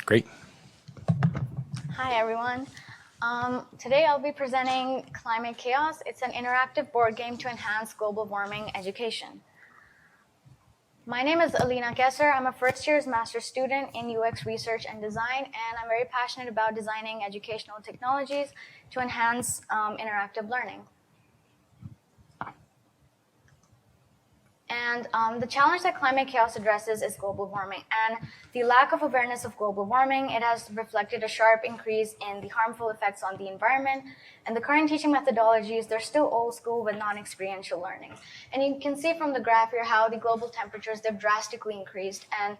Great. Hi, everyone. Today I'll be presenting Climate Chaos. It's an interactive board game to enhance global warming education. My name is Alina Kesser. I'm a first year's master's student in UX research and design, and I'm very passionate about designing educational technologies to enhance interactive learning. And the challenge that Climate Chaos addresses is global warming. And the lack of awareness of global warming, it has reflected a sharp increase in the harmful effects on the environment. And the current teaching methodologies, they're still old school with non-experiential learning. And you can see from the graph here how the global temperatures, they've drastically increased. And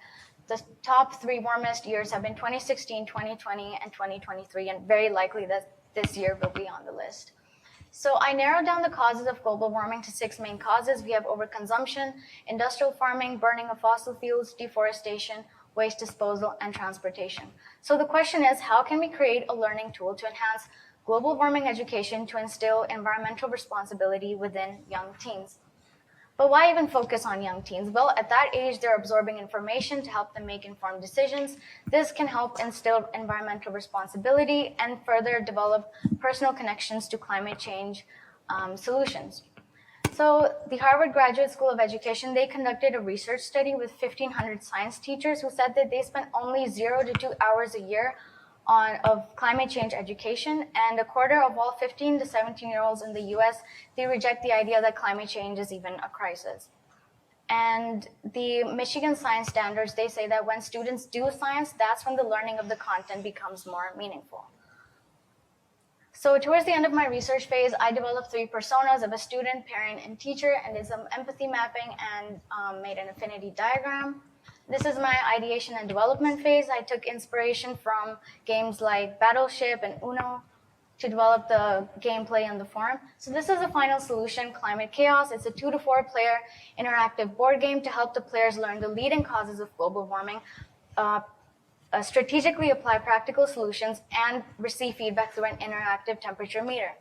the top 3 warmest years have been 2016, 2020, and 2023. And very likely that this year will be on the list. So I narrowed down the causes of global warming to 6 main causes. We have overconsumption, industrial farming, burning of fossil fuels, deforestation, waste disposal, and transportation. So the question is, how can we create a learning tool to enhance global warming education to instill environmental responsibility within young teens? But why even focus on young teens? Well, at that age, they're absorbing information to help them make informed decisions. This can help instill environmental responsibility and further develop personal connections to climate change solutions. So the Harvard Graduate School of Education, they conducted a research study with 1,500 science teachers who said that they spent only 0 to 2 hours a year of climate change education, and a quarter of all 15 to 17-year-olds in the US, they reject the idea that climate change is even a crisis. And the Michigan Science Standards, they say that when students do science, that's when the learning of the content becomes more meaningful. So towards the end of my research phase, I developed 3 personas of a student, parent, and teacher, and did some empathy mapping and made an affinity diagram. This is my ideation and development phase. I took inspiration from games like Battleship and Uno to develop the gameplay and the form. So this is the final solution, Climate Chaos. It's a 2 to 4 player interactive board game to help the players learn the leading causes of global warming, strategically apply practical solutions, and receive feedback through an interactive temperature meter.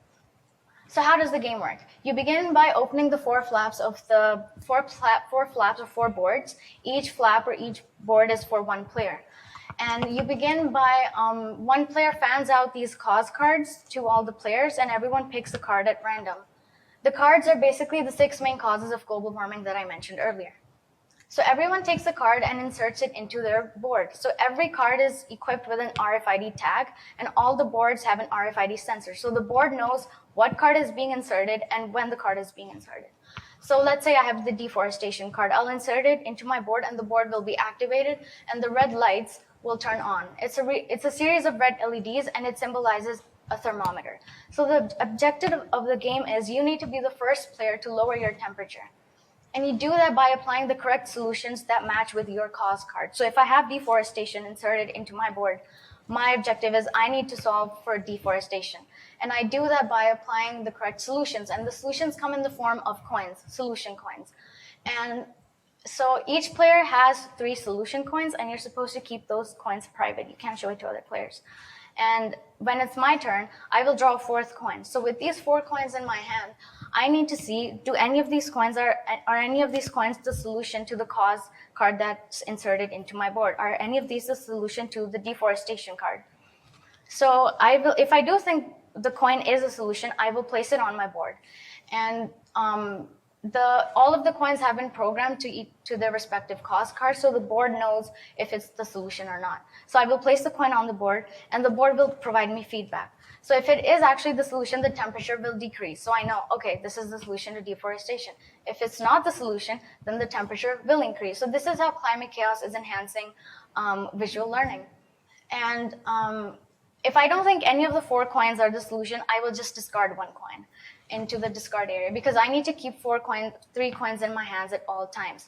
So how does the game work? You begin by opening the 4 flaps of the 4 boards. Each flap or each board is for 1 player. And you begin by, 1 player fans out these cause cards to all the players, and everyone picks a card at random. The cards are basically the 6 main causes of global warming that I mentioned earlier. So everyone takes a card and inserts it into their board. So every card is equipped with an RFID tag, and all the boards have an RFID sensor. So the board knows what card is being inserted and when the card is being inserted. So let's say I have the deforestation card. I'll insert it into my board, and the board will be activated, and the red lights will turn on. It's a series of red LEDs, and it symbolizes a thermometer. So the objective of the game is you need to be the first player to lower your temperature. And you do that by applying the correct solutions that match with your cause card. So if I have deforestation inserted into my board, my objective is I need to solve for deforestation. And I do that by applying the correct solutions. And the solutions come in the form of coins, solution coins. And so each player has 3 solution coins, and you're supposed to keep those coins private. You can't show it to other players. And when it's my turn, I will draw a 4th coin. So with these 4 coins in my hand, I need to see, do any of these coins are any of these coins the solution to the cause card that's inserted into my board? Are any of these the solution to the deforestation card? So if I do think the coin is a solution, I will place it on my board. And all of the coins have been programmed to their respective cause cards, so the board knows if it's the solution or not. So I will place the coin on the board, and the board will provide me feedback. So if it is actually the solution, the temperature will decrease. So I know, okay, this is the solution to deforestation. If it's not the solution, then the temperature will increase. So this is how Climate Chaos is enhancing visual learning. And if I don't think any of the 4 coins are the solution, I will just discard 1 coin into the discard area, because I need to keep 3 coins in my hands at all times.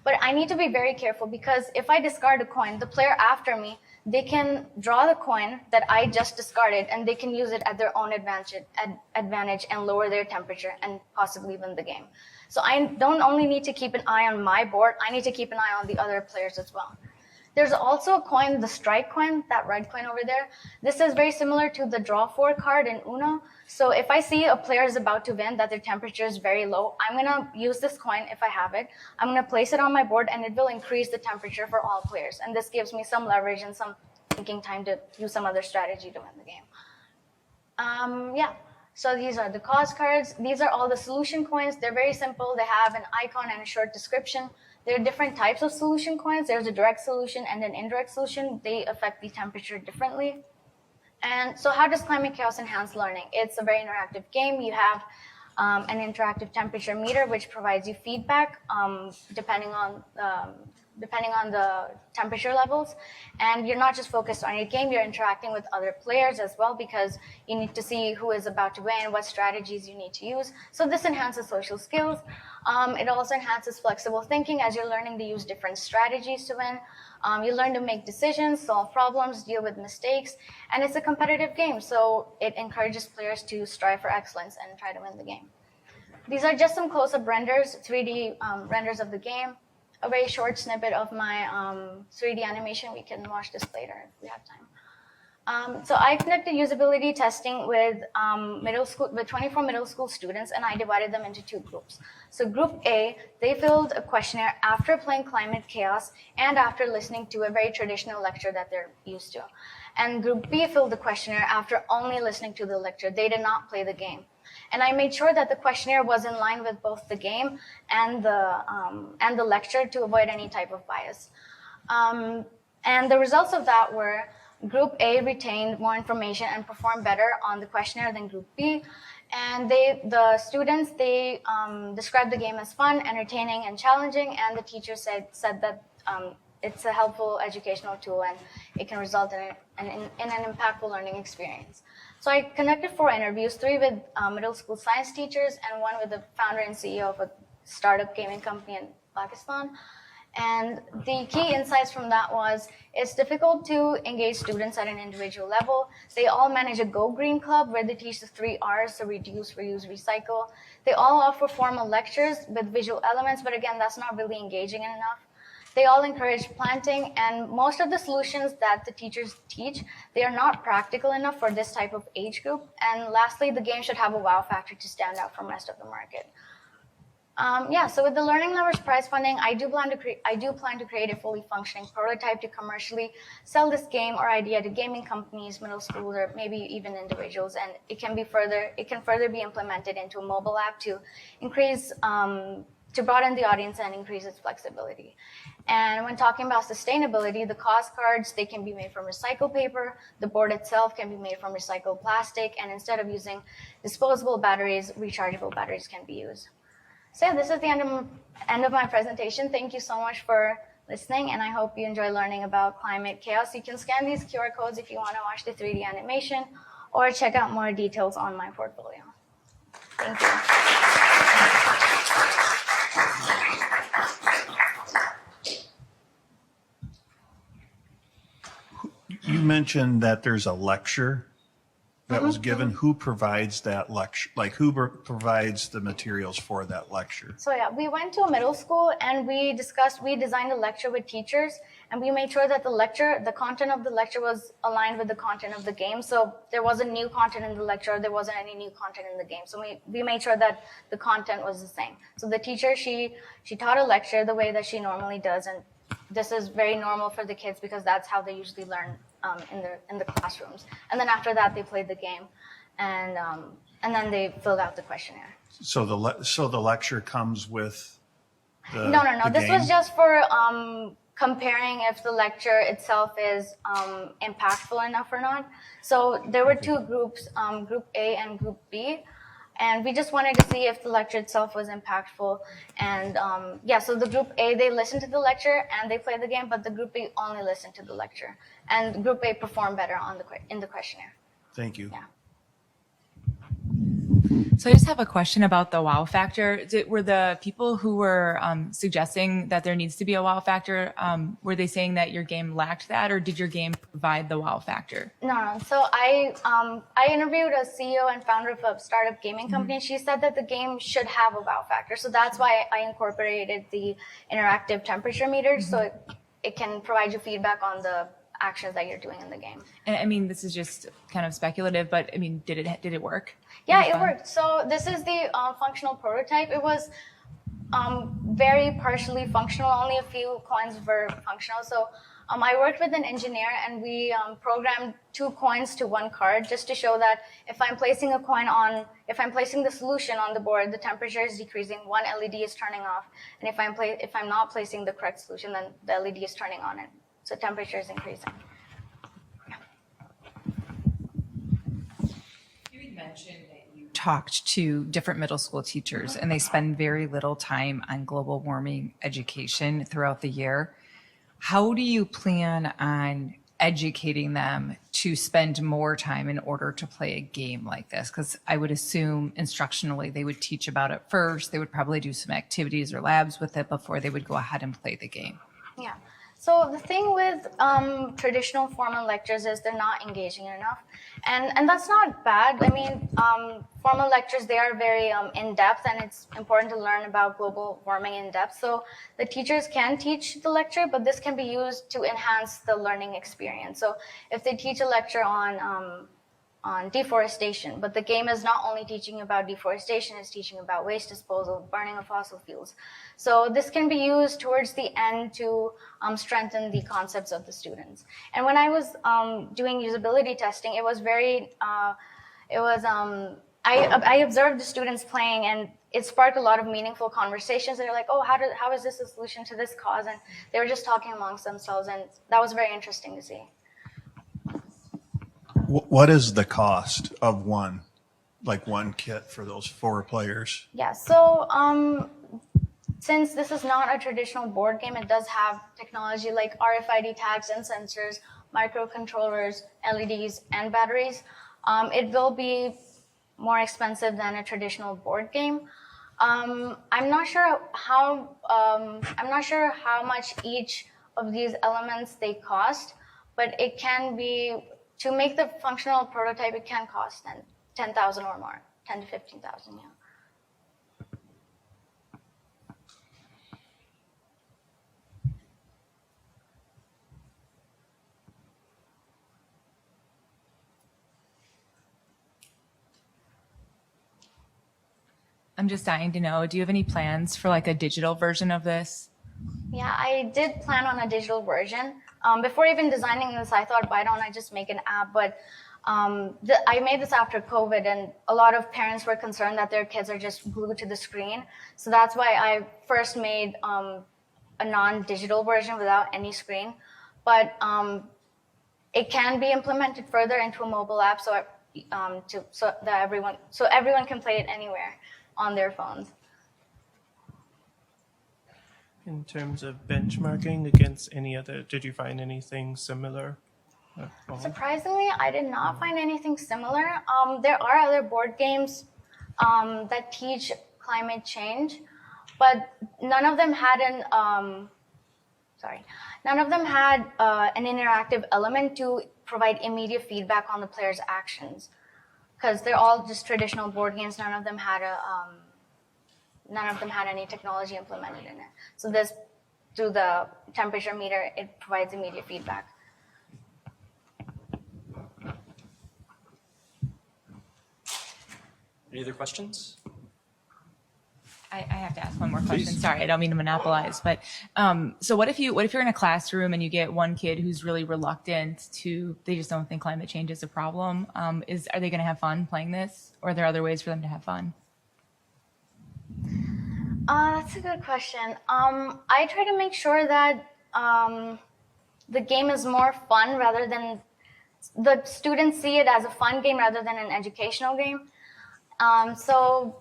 But I need to be very careful, because if I discard a coin, the player after me, they can draw the coin that I just discarded, and they can use it at their own advantage and lower their temperature and possibly win the game. So I don't only need to keep an eye on my board, I need to keep an eye on the other players as well. There's also a coin, the strike coin, that red coin over there. This is very similar to the draw 4 card in Uno. So if I see a player is about to win, that their temperature is very low, I'm gonna use this coin if I have it. I'm gonna place it on my board, and it will increase the temperature for all players. And this gives me some leverage and some thinking time to use some other strategy to win the game. Yeah, so these are the cause cards. These are all the solution coins. They're very simple. They have an icon and a short description. There are different types of solution coins. There's a direct solution and an indirect solution. They affect the temperature differently. And so how does Climate Chaos enhance learning? It's a very interactive game. You have an interactive temperature meter, which provides you feedback depending on the temperature levels. And you're not just focused on your game, you're interacting with other players as well, because you need to see who is about to win, what strategies you need to use. So this enhances social skills. It also enhances flexible thinking as you're learning to use different strategies to win. You learn to make decisions, solve problems, deal with mistakes, and it's a competitive game, so it encourages players to strive for excellence and try to win the game. These are just some close-up renders, 3D renders of the game. A very short snippet of my 3D animation. We can watch this later if we have time. So I conducted usability testing with 24 middle school students, and I divided them into 2 groups. So group A, they filled a questionnaire after playing Climate Chaos and after listening to a very traditional lecture that they're used to. And group B filled the questionnaire after only listening to the lecture. They did not play the game. And I made sure that the questionnaire was in line with both the game and the lecture to avoid any type of bias. And the results of that were Group A retained more information and performed better on the questionnaire than Group B. And the students described the game as fun, entertaining, and challenging. And the teacher said that it's a helpful educational tool and it can result in an impactful learning experience. So I conducted 4 interviews, 3 with middle school science teachers and 1 with the founder and CEO of a startup gaming company in Pakistan. And the key insights from that was, it's difficult to engage students at an individual level. They all manage a Go Green Club where they teach the 3 R's, so reduce, reuse, recycle. They all offer formal lectures with visual elements, but again, that's not really engaging enough. They all encourage planting, and most of the solutions that the teachers teach, they are not practical enough for this type of age group. And lastly, the game should have a wow factor to stand out from the rest of the market. So with the Learning Lovers prize funding, I do plan to create a fully functioning prototype to commercially sell this game or idea to gaming companies, middle school, or maybe even individuals, and it can further be implemented into a mobile app to increase to broaden the audience and increase its flexibility. And when talking about sustainability, the cause cards, they can be made from recycled paper. The board itself can be made from recycled plastic, and instead of using disposable batteries, rechargeable batteries can be used. So yeah, this is the end of my presentation. Thank you so much for listening, and I hope you enjoy learning about Climate Chaos. You can scan these QR codes if you want to watch the 3D animation or check out more details on my portfolio. Thank you. You mentioned that there's a lecture that was given. Who provides that lecture? Like, who provides the materials for that lecture? So yeah, we went to a middle school and we designed a lecture with teachers, and we made sure that the content of the lecture was aligned with the content of the game. So there wasn't new content in the lecture, there wasn't any new content in the game. So we made sure that the content was the same. So the teacher, she taught a lecture the way that she normally does, and this is very normal for the kids because that's how they usually learn in the classrooms. And then after that, they played the game, and then they filled out the questionnaire. So the lecture comes with the No. the This game? was just for comparing if the lecture itself is impactful enough or not. So there were 2 groups, Group A and Group B. And we just wanted to see if the lecture itself was impactful. And so the Group A, they listened to the lecture and they played the game, but the Group B only listened to the lecture. And Group A performed better in the questionnaire. Thank you. Yeah. So I just have a question about the wow factor. Were the people who were suggesting that there needs to be a wow factor, were they saying that your game lacked that, or did your game provide the wow factor? No. So I interviewed a CEO and founder of a startup gaming company. She said that the game should have a wow factor. So that's why I incorporated the interactive temperature meter, so it can provide you feedback on the actions that you're doing in the game. And I mean, this is just kind of speculative, but I mean, did it work? Yeah, it worked. So this is the functional prototype. It was very partially functional. Only a few coins were functional. So I worked with an engineer and we programmed 2 coins to 1 card just to show that if I'm placing the solution on the board, the temperature is decreasing, 1 LED is turning off, and if I'm not placing the correct solution, then the LED is turning on, and so temperature is increasing. You mentioned that you talked to different middle school teachers, and they spend very little time on global warming education throughout the year. How do you plan on educating them to spend more time in order to play a game like this? Because I would assume instructionally they would teach about it first. They would probably do some activities or labs with it before they would go ahead and play the game. Yeah. So the thing with traditional formal lectures is they're not engaging enough, and that's not bad. I mean, formal lectures, they are very in-depth, and it's important to learn about global warming in depth. So the teachers can teach the lecture, but this can be used to enhance the learning experience. So if they teach a lecture on deforestation, but the game is not only teaching about deforestation, it's teaching about waste disposal, burning of fossil fuels. So this can be used towards the end to strengthen the concepts of the students. And when I was doing usability testing, it was I observed the students playing, and it sparked a lot of meaningful conversations. They're like, oh, how is this a solution to this cause? And they were just talking amongst themselves, and that was very interesting to see. What is the cost of one kit for those 4 players? Yeah, so since this is not a traditional board game, it does have technology like RFID tags and sensors, microcontrollers, LEDs, and batteries. It will be more expensive than a traditional board game. I'm not sure how much each of these elements they cost, but it can be, to make the functional prototype, it can cost $10,000 or more, 10 to 15,000. Yeah. I'm just dying to know, do you have any plans for like a digital version of this? Yeah, I did plan on a digital version. Before even designing this, I thought, why don't I just make an app? But I made this after COVID, and a lot of parents were concerned that their kids are just glued to the screen. So that's why I first made a non-digital version without any screen. But it can be implemented further into a mobile app, so everyone can play it anywhere on their phones. In terms of benchmarking against any other, did you find anything similar? Surprisingly, I did not find anything similar. There are other board games that teach climate change, but none of them had an interactive element to provide immediate feedback on the player's actions, because they're all just traditional board games. None of them had any technology implemented in it. So this, through the temperature meter, it provides immediate feedback. Any other questions? I have to ask one more question. Please. Sorry, I don't mean to monopolize, but so what if you're in a classroom and you get one kid who's really reluctant they just don't think climate change is a problem? Are they going to have fun playing this, or are there other ways for them to have fun? That's a good question. I try to make sure that the game is more fun, rather than the students see it as a fun game rather than an educational game. So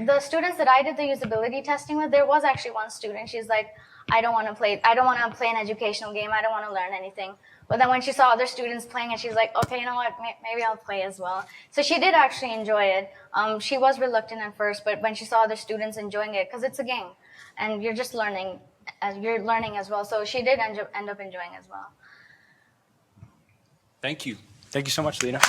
the students that I did the usability testing with, there was actually one student. She's like, I don't want to play an educational game. I don't want to learn anything. But then when she saw other students playing it, she's like, okay, you know what? Maybe I'll play as well. So she did actually enjoy it. She was reluctant at first, but when she saw other students enjoying it, because it's a game, and you're just learning, you're learning as well. So she did end up enjoying as well. Thank you. Thank you so much, Lena.